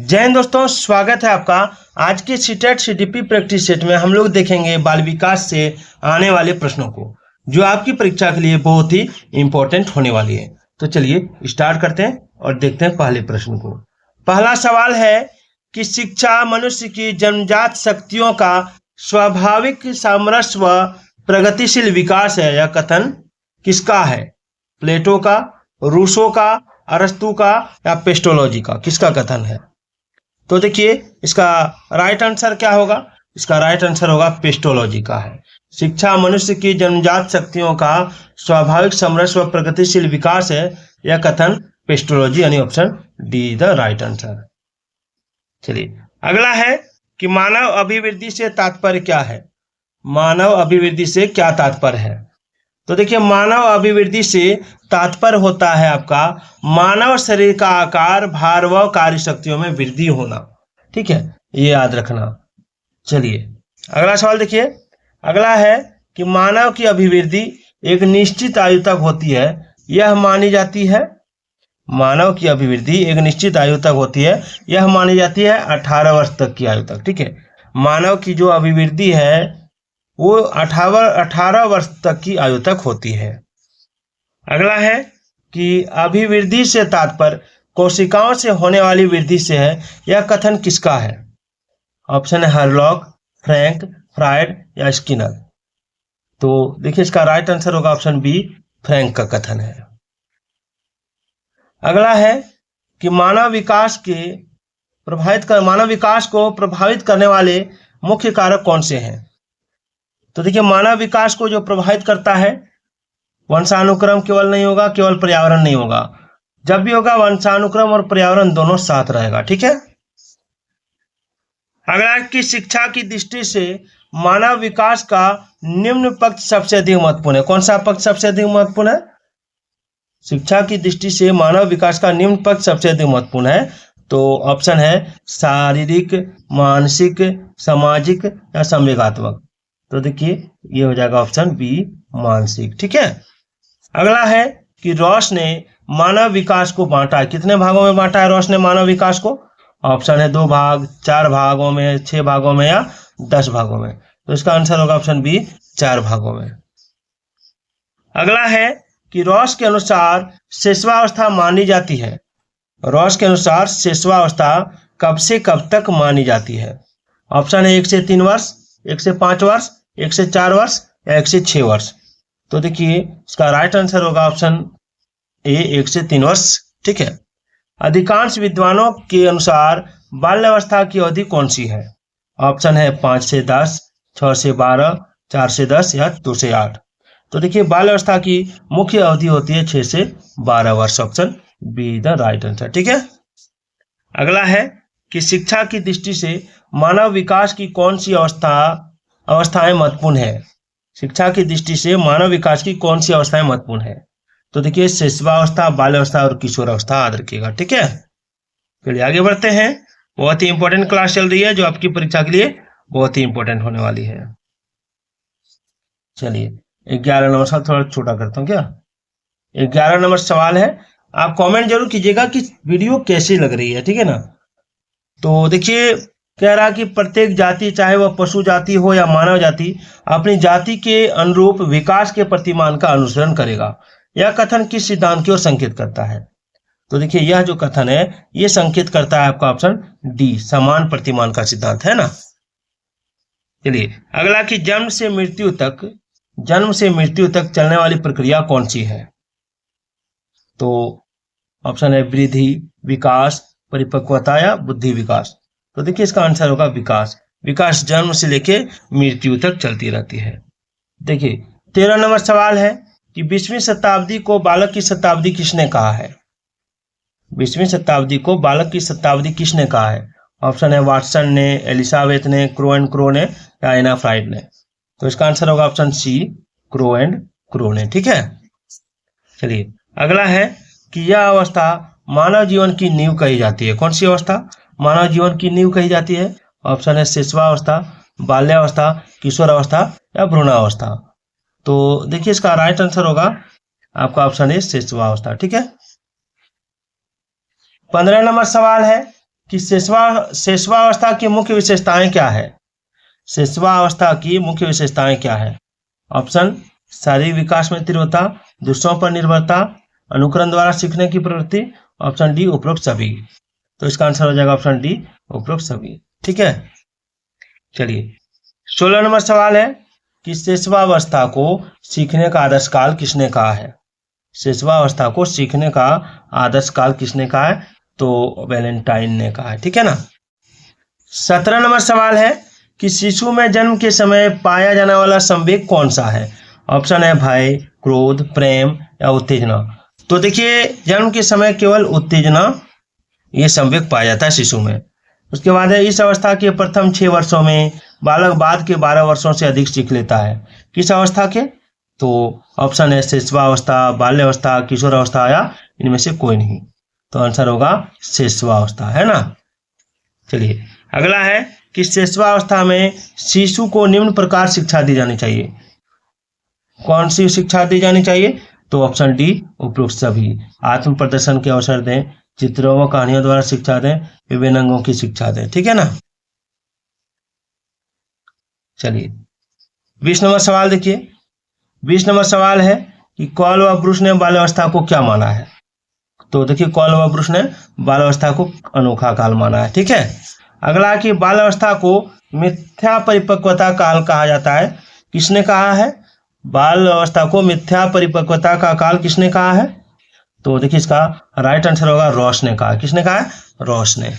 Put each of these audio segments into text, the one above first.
जय हिंद दोस्तों, स्वागत है आपका। आज के सीटेट सीडीपी प्रैक्टिस सेट में हम लोग देखेंगे बाल विकास से आने वाले प्रश्नों को, जो आपकी परीक्षा के लिए बहुत ही इंपॉर्टेंट होने वाली है। तो चलिए स्टार्ट करते हैं और देखते हैं पहले प्रश्न को। पहला सवाल है कि शिक्षा मनुष्य की जन्मजात शक्तियों का स्वाभाविक सामरस्य व प्रगतिशील विकास है। यह कथन किसका है? प्लेटो का, रूसो का, अरस्तु का या पेस्टोलॉजी का? किसका कथन है? तो देखिए इसका राइट आंसर क्या होगा? इसका राइट आंसर होगा पेस्टोलॉजी का है। शिक्षा मनुष्य की जन्मजात शक्तियों का स्वाभाविक समरस व प्रगतिशील विकास है। यह कथन पेस्टोलॉजी यानी option D the right answer. चलिए अगला है कि मानव अभिवृद्धि से तात्पर्य क्या है? मानव अभिवृद्धि से क्या तात्पर्य है? तो देखिए मानव अभिवृद्धि से तात्पर्य होता है आपका मानव शरीर का आकार, भार व कार्य शक्तियों में वृद्धि होना। ठीक है, ये याद रखना। चलिए अगला सवाल देखिए। अगला है कि मानव की अभिवृद्धि एक निश्चित आयु तक होती है, यह मानी जाती है। मानव की अभिवृद्धि एक निश्चित आयु तक होती है, यह मानी जाती है 18 वर्ष तक की आयु तक। ठीक है, मानव की जो अभिवृद्धि है वो 18 वर्ष तक की आयु तक होती है। अगला है कि अभिवृद्धि से तात्पर्य कोशिकाओं से होने वाली वृद्धि से है। यह कथन किसका है? ऑप्शन है हरलॉक, फ्रैंक, फ्रायड या स्किनर। तो देखिए इसका राइट आंसर होगा ऑप्शन बी, फ्रैंक का कथन है। अगला है कि मानव विकास को प्रभावित करने वाले मुख्य कारक कौन से हैं? तो देखिए मानव विकास को जो प्रभावित करता है, वंशानुक्रम केवल नहीं होगा, केवल पर्यावरण नहीं होगा। जब भी होगा वंशानुक्रम और पर्यावरण दोनों साथ रहेगा। ठीक है। अगला की शिक्षा की दृष्टि से मानव विकास का निम्न पक्ष सबसे अधिक महत्वपूर्ण है। कौन सा पक्ष सबसे अधिक महत्वपूर्ण है? शिक्षा की दृष्टि से मानव विकास का निम्न पक्ष सबसे अधिक महत्वपूर्ण है। तो ऑप्शन है शारीरिक, मानसिक, सामाजिक या संवेगात्मक। तो देखिए ये हो जाएगा ऑप्शन बी, मानसिक। ठीक है। अगला है कि रॉस ने मानव विकास को बांटा। कितने भागों में बांटा है रॉस ने मानव विकास को? ऑप्शन है 2 भाग, 4 भागों में, 6 भागों में या 10 भागों में। तो इसका आंसर होगा ऑप्शन बी, 4 भागों में। अगला है कि रॉस के अनुसार शेषवावस्था मानी जाती है। रॉस के अनुसार शेषवावस्था कब से कब तक मानी जाती है? ऑप्शन है 1 से 3 वर्ष, 1 से 5 वर्ष, 1 से 4 वर्ष या 1 से 6 वर्ष। तो देखिए इसका राइट आंसर होगा ऑप्शन ए, 1 से 3 वर्ष। ठीक है। अधिकांश विद्वानों के अनुसार बाल्यावस्था की अवधि कौन सी है? ऑप्शन है 5 से 10, 6 से 12, 4 से 10 या 2 से 8। तो देखिए बाल्यावस्था की मुख्य अवधि होती है 6 से 12 वर्ष। Option be the right answer. ठीक है। अगला है कि शिक्षा की दृष्टि से मानव विकास की कौन सी अवस्थाएं महत्वपूर्ण है? शिक्षा की दृष्टि से मानव विकास की कौन सी अवस्थाएं महत्वपूर्ण है? तो देखिए शिशुवावस्था, बाल्यावस्था और किशोरावस्था याद रखिएगा। ठीक है। चलिए आगे बढ़ते हैं। बहुत ही इंपॉर्टेंट क्लास चल रही है जो आपकी परीक्षा के लिए बहुत ही इंपॉर्टेंट होने वाली है। चलिए 11 नंबर सवाल थोड़ा छोटा करता हूँ क्या। 11 नंबर सवाल है, आप कमेंट जरूर कीजिएगा कि वीडियो कैसी लग रही है। ठीक है ना। तो देखिए कह रहा कि प्रत्येक जाति, चाहे वह पशु जाति हो या मानव जाति, अपनी जाति के अनुरूप विकास के प्रतिमान का अनुसरण करेगा। यह कथन किस सिद्धांत की ओर संकेत करता है? तो देखिए यह जो कथन है ये संकेत करता है आपका ऑप्शन डी, समान प्रतिमान का सिद्धांत है ना। चलिए अगला कि जन्म से मृत्यु तक चलने वाली प्रक्रिया कौन सी है? तो ऑप्शन है वृद्धि, विकास, परिपक्वता या बुद्धि विकास। तो देखिए इसका आंसर होगा विकास। विकास जन्म से लेके मृत्यु तक चलती रहती है। देखिए 13 नंबर सवाल है कि 20वीं शताब्दी को बालक की शताब्दी किसने कहा है? 20वीं शताब्दी को बालक की शताब्दी किसने कहा है? ऑप्शन है वाटसन ने, एलिजाबेथ ने, क्रो एंड क्रो ने या एना फ्राइड ने। तो इसका आंसर होगा option C, Crow and Crow ने। ठीक है। चलिए अगला है कि यह अवस्था मानव जीवन की नींव कही जाती है। कौन सी अवस्था मानव जीवन की नींव कही जाती है? ऑप्शन है शिशुवावस्था, बाल्यावस्था, किशोरावस्था या भ्रूणावस्था। तो देखिए इसका राइट आंसर होगा आपका ऑप्शन है शिशुवावस्था। ठीक है। 15 नंबर सवाल है कि शिशुवावस्था की मुख्य विशेषताएं क्या है। शिशुवावस्था की मुख्य विशेषताएं क्या है। ऑप्शन शारीरिक विकास में तीव्रता, दूसरों पर निर्भरता, अनुकरण द्वारा सीखने की प्रवृत्ति, ऑप्शन डी उपरोक्त सभी। तो इसका आंसर हो जाएगा ऑप्शन डी उपरोक्त सभी। ठीक है, चलिए 16 नंबर सवाल है कि शिशुवावस्था को सीखने का आदर्श काल किसने कहा है। शिशुवावस्था को सीखने का आदर्श काल किसने कहा है, तो वैलेंटाइन ने कहा है। ठीक है ना। 17 नंबर सवाल है कि शिशु में जन्म के समय पाया जाने वाला संवेग कौन सा है। ऑप्शन है भय, क्रोध, प्रेम या उत्तेजना। तो देखिए जन्म के समय केवल उत्तेजना ये संवेग पाया जाता है शिशु में। उसके बाद है इस अवस्था के प्रथम 6 वर्षों में बालक बाद के 12 वर्षों से अधिक सीख लेता है। किस अवस्था के, तो ऑप्शन है शिशुवावस्था, बाल्यावस्था, किशोरावस्था या इनमें से कोई नहीं। तो आंसर होगा शिशुवावस्था, है ना। चलिए अगला है कि शिशुवावस्था में शिशु को निम्न प्रकार शिक्षा दी जानी चाहिए। कौन सी शिक्षा दी जानी चाहिए, तो ऑप्शन डी उपरोक्त सभी। आत्म प्रदर्शन के अवसर दें, चित्रों व कहानियों द्वारा शिक्षा दें, विभिन्न अंगों की शिक्षा दें। ठीक है ना। चलिए 20 नंबर सवाल देखिए। 20 नंबर सवाल है कि कौल व ब्रुश ने बाल्यावस्था को क्या माना है। तो देखिए कौल व ब्रुश ने बाल्यावस्था को अनोखा काल माना है। ठीक है। अगला कि बाल्यावस्था को मिथ्या परिपक्वता काल कहा जाता है। किसने कहा है, बाल अवस्था को मिथ्या परिपक्वता का काल किसने कहा है, तो देखिए इसका राइट आंसर होगा रॉस ने कहा। किसने कहा है, रॉस ने।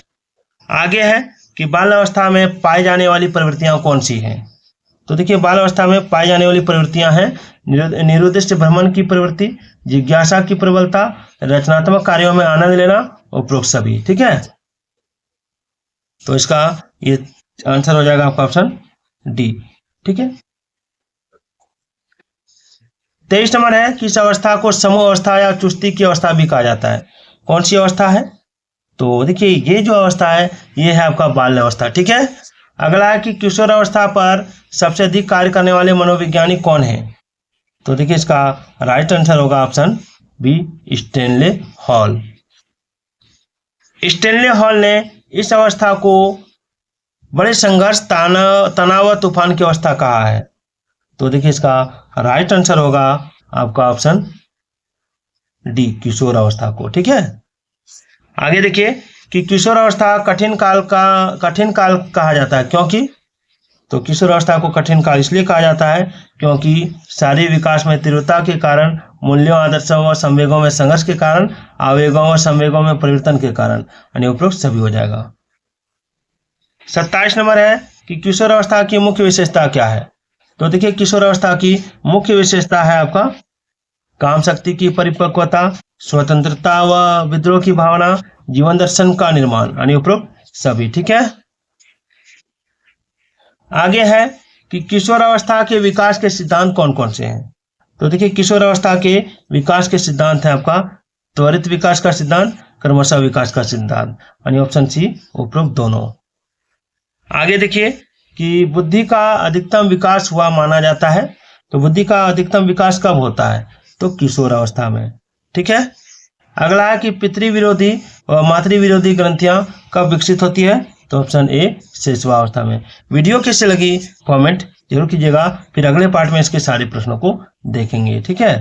आगे है कि बाल अवस्था में पाई जाने वाली प्रवृत्तियां कौन सी हैं। तो देखिए बाल अवस्था में पाई जाने वाली प्रवृत्तियां हैं निरुद्दिष्ट भ्रमण की प्रवृत्ति, जिज्ञासा की प्रबलता, रचनात्मक कार्यों में आनंद लेना, उपरोक्त सभी। ठीक है, तो इसका ये आंसर हो जाएगा आपका ऑप्शन डी। ठीक है। 23 नंबर है कि इस अवस्था को समूह अवस्था या चुस्ती की अवस्था भी कहा जाता है। कौन सी अवस्था है, तो देखिए ये जो अवस्था है ये है आपका बाल्य अवस्था। ठीक है। अगला है कि किशोर अवस्था पर सबसे अधिक कार्य करने वाले मनोवैज्ञानिक कौन है, तो देखिए इसका राइट आंसर होगा option B Stanley Hall. Stanley Hall ने इस अवस्था को बड़े संघर्ष, तनाव व तूफान की अवस्था कहा है। तो देखिए इसका राइट आंसर होगा आपका ऑप्शन डी किशोर अवस्था को। ठीक है। आगे देखिए कि किशोर अवस्था कठिन काल कहा जाता है। क्योंकि, तो किशोर अवस्था को कठिन काल इसलिए कहा जाता है क्योंकि शारीरिक विकास में तीव्रता के कारण, मूल्यों, आदर्शों व संवेगों में संघर्ष के कारण, आवेगों व संवेगों में परिवर्तन के कारण, यानी उपरोक्त सभी हो जाएगा। 27 नंबर है कि किशोर अवस्था की मुख्य विशेषता क्या है। तो देखिए किशोर अवस्था की मुख्य विशेषता है आपका काम शक्ति की परिपक्वता, स्वतंत्रता व विद्रोह की भावना, जीवन दर्शन का निर्माण, यानी उपरोक्त सभी। ठीक है। आगे है कि किशोर अवस्था के विकास के सिद्धांत कौन कौन से हैं। तो देखिए किशोर अवस्था के विकास के सिद्धांत है आपका त्वरित विकास का सिद्धांत, क्रमशः विकास का सिद्धांत, यानी ऑप्शन सी उपरोक्त दोनों। आगे देखिए कि बुद्धि का अधिकतम विकास हुआ माना जाता है। तो बुद्धि का अधिकतम विकास कब होता है, तो किशोर अवस्था में। ठीक है। अगला है कि पितृ विरोधी और मातृ विरोधी ग्रंथियां कब विकसित होती है, तो ऑप्शन ए शिशुवावस्था में। वीडियो कैसे लगी कमेंट जरूर कीजिएगा, फिर अगले पार्ट में इसके सारे प्रश्नों को देखेंगे। ठीक है।